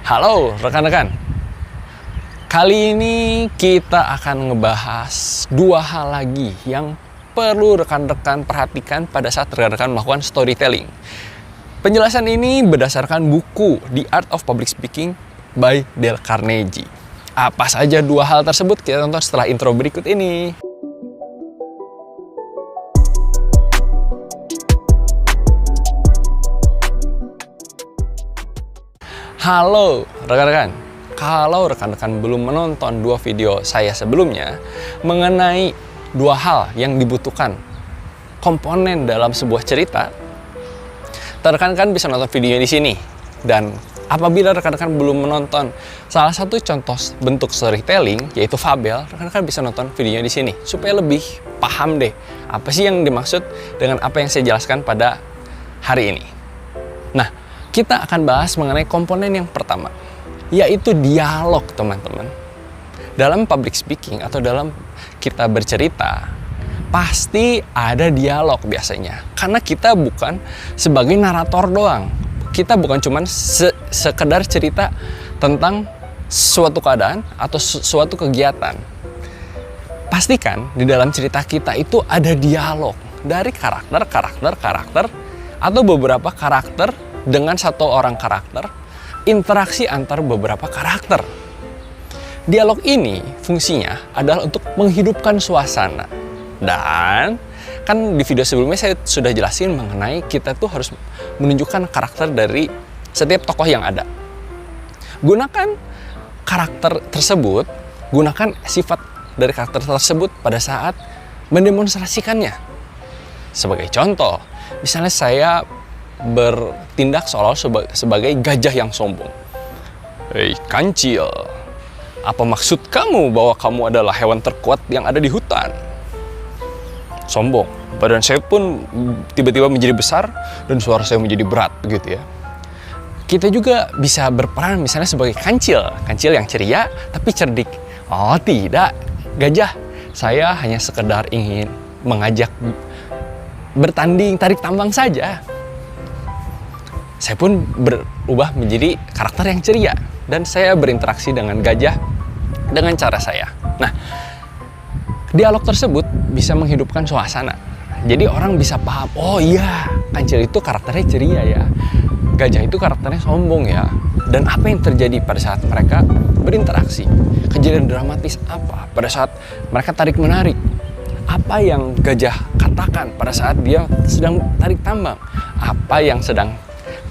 Halo rekan-rekan, kali ini kita akan ngebahas dua hal lagi yang perlu rekan-rekan perhatikan pada saat rekan-rekan melakukan storytelling. Penjelasan ini berdasarkan buku The Art of Public Speaking by Dale Carnegie. Apa saja dua hal tersebut kita tonton setelah intro berikut ini. Halo rekan-rekan, kalau rekan-rekan belum menonton dua video saya sebelumnya mengenai dua hal yang dibutuhkan komponen dalam sebuah cerita, rekan-rekan bisa nonton videonya di sini. Dan apabila rekan-rekan belum menonton salah satu contoh bentuk storytelling yaitu fabel, rekan-rekan bisa nonton videonya di sini supaya lebih paham deh apa sih yang dimaksud dengan apa yang saya jelaskan pada hari ini. Nah, kita akan bahas mengenai komponen yang pertama, yaitu dialog, teman-teman. Dalam public speaking atau dalam kita bercerita, pasti ada dialog biasanya. Karena kita bukan sebagai narator doang. Kita bukan cuma sekedar cerita tentang suatu keadaan atau suatu kegiatan. Pastikan di dalam cerita kita itu ada dialog dari karakter atau beberapa karakter dengan satu orang karakter, interaksi antar beberapa karakter. Dialog ini fungsinya adalah untuk menghidupkan suasana. Dan kan di video sebelumnya saya sudah jelasin mengenai kita tuh harus menunjukkan karakter dari setiap tokoh yang ada. Gunakan karakter tersebut, gunakan sifat dari karakter tersebut pada saat mendemonstrasikannya. Sebagai contoh, misalnya saya bertindak seolah-olah sebagai gajah yang sombong. Hei kancil, apa maksud kamu bahwa kamu adalah hewan terkuat yang ada di hutan? Sombong, badan saya pun tiba-tiba menjadi besar dan suara saya menjadi berat begitu ya. Kita juga bisa berperan misalnya sebagai kancil yang ceria tapi cerdik. Oh tidak, gajah, saya hanya sekedar ingin mengajak bertanding tarik tambang saja. Saya pun berubah menjadi karakter yang ceria dan saya berinteraksi dengan gajah dengan cara saya. Nah, dialog tersebut bisa menghidupkan suasana. Jadi orang bisa paham, oh iya, kancil itu karakternya ceria ya. Gajah itu karakternya sombong ya. Dan apa yang terjadi pada saat mereka berinteraksi? Kejadian dramatis apa pada saat mereka tarik menarik? Apa yang gajah katakan pada saat dia sedang tarik tambang? Apa yang sedang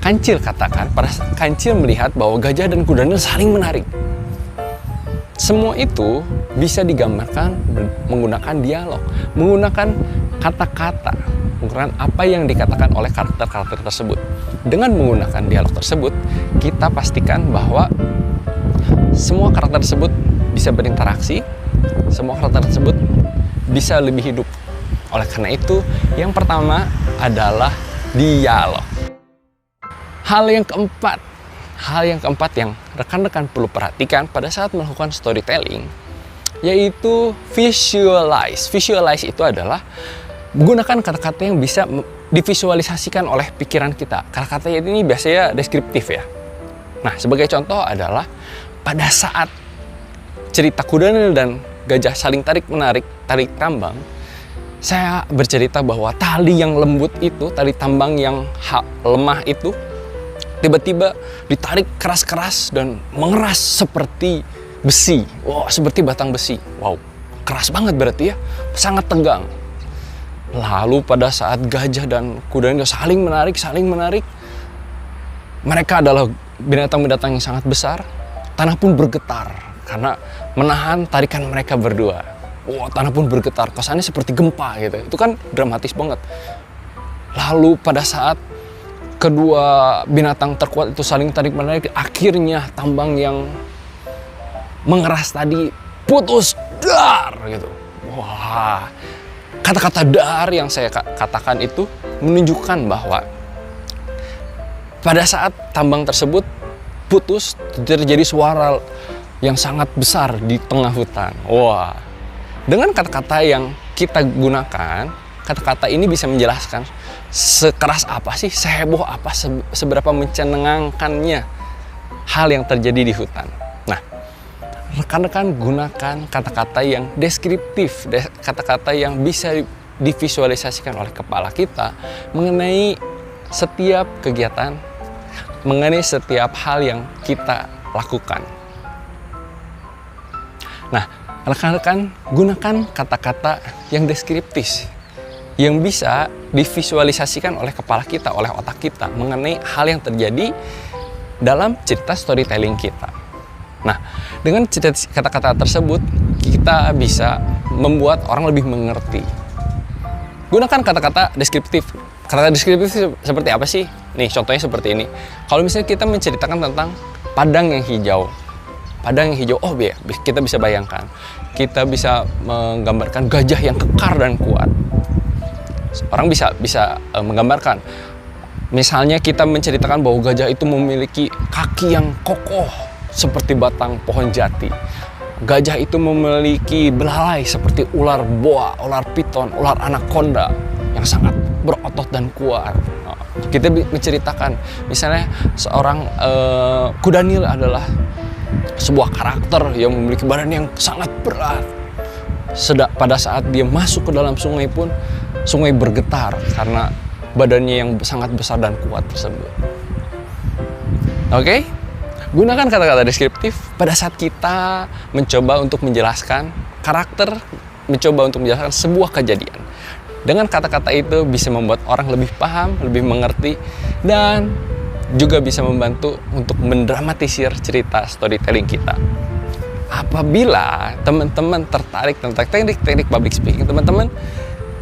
kancil katakan pada kancil melihat bahwa gajah dan kudanya saling menarik? Semua itu bisa digambarkan menggunakan dialog, menggunakan kata-kata, menggunakan apa yang dikatakan oleh karakter-karakter tersebut. Dengan menggunakan dialog tersebut, kita pastikan bahwa semua karakter tersebut bisa berinteraksi, semua karakter tersebut bisa lebih hidup. Oleh karena itu, yang pertama adalah dialog. Hal yang keempat yang rekan-rekan perlu perhatikan pada saat melakukan storytelling, yaitu visualize. Visualize itu adalah menggunakan kata-kata yang bisa divisualisasikan oleh pikiran kita. Kata-kata ini biasanya deskriptif ya. Nah, sebagai contoh adalah pada saat cerita kuda dan gajah saling tarik tambang, saya bercerita bahwa tali yang lembut itu, tali tambang yang lemah itu, tiba-tiba ditarik keras-keras dan mengeras seperti besi. Wow, seperti batang besi. Wow, keras banget berarti ya. Sangat tegang. Lalu pada saat gajah dan kudanya saling menarik, mereka adalah binatang-binatang yang sangat besar. Tanah pun bergetar karena menahan tarikan mereka berdua. Wow, tanah pun bergetar. Kesannya seperti gempa gitu. Itu kan dramatis banget. Lalu pada saat kedua binatang terkuat itu saling tarik menarik, akhirnya tambang yang mengeras tadi putus, dar gitu. Wah, kata-kata dar yang saya katakan itu menunjukkan bahwa pada saat tambang tersebut putus, terjadi suara yang sangat besar di tengah hutan. Wah, dengan kata-kata yang kita gunakan, kata-kata ini bisa menjelaskan sekeras apa sih, seheboh apa, seberapa mencengangkannya hal yang terjadi di hutan. Nah, rekan-rekan gunakan kata-kata yang deskriptif, kata-kata yang bisa divisualisasikan oleh kepala kita mengenai setiap kegiatan, mengenai setiap hal yang kita lakukan. Nah, rekan-rekan gunakan kata-kata yang deskriptif, yang bisa divisualisasikan oleh kepala kita, oleh otak kita mengenai hal yang terjadi dalam cerita storytelling kita. Nah, dengan kata-kata tersebut kita bisa membuat orang lebih mengerti. Gunakan kata-kata deskriptif. Kata deskriptif seperti apa sih? Nih, contohnya seperti ini. Kalau misalnya kita menceritakan tentang padang yang hijau. Padang yang hijau, kita bisa bayangkan. Kita bisa menggambarkan gajah yang kekar dan kuat. Orang bisa menggambarkan. Misalnya kita menceritakan bahwa gajah itu memiliki kaki yang kokoh seperti batang pohon jati. Gajah itu memiliki belalai seperti ular boa, ular piton, ular anaconda yang sangat berotot dan kuat. Kita menceritakan misalnya seorang kuda Nil adalah sebuah karakter yang memiliki badan yang sangat berat. Pada saat dia masuk ke dalam sungai pun sungai bergetar karena badannya yang sangat besar dan kuat tersebut. Oke? Gunakan kata-kata deskriptif pada saat kita mencoba untuk menjelaskan karakter, mencoba untuk menjelaskan sebuah kejadian. Dengan kata-kata itu bisa membuat orang lebih paham, lebih mengerti, dan juga bisa membantu untuk mendramatisir cerita storytelling kita. Apabila teman-teman tertarik tentang teknik-teknik public speaking, teman-teman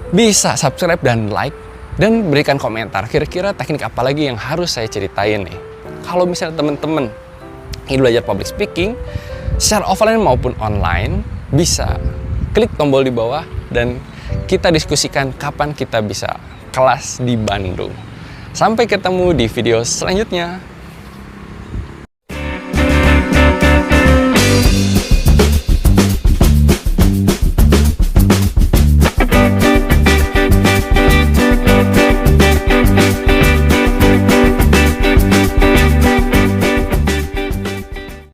bisa subscribe dan like dan berikan komentar. Kira-kira teknik apa lagi yang harus saya ceritain nih? Kalau misalnya teman-teman ingin belajar public speaking secara offline maupun online, bisa klik tombol di bawah dan kita diskusikan kapan kita bisa kelas di Bandung. Sampai ketemu di video selanjutnya.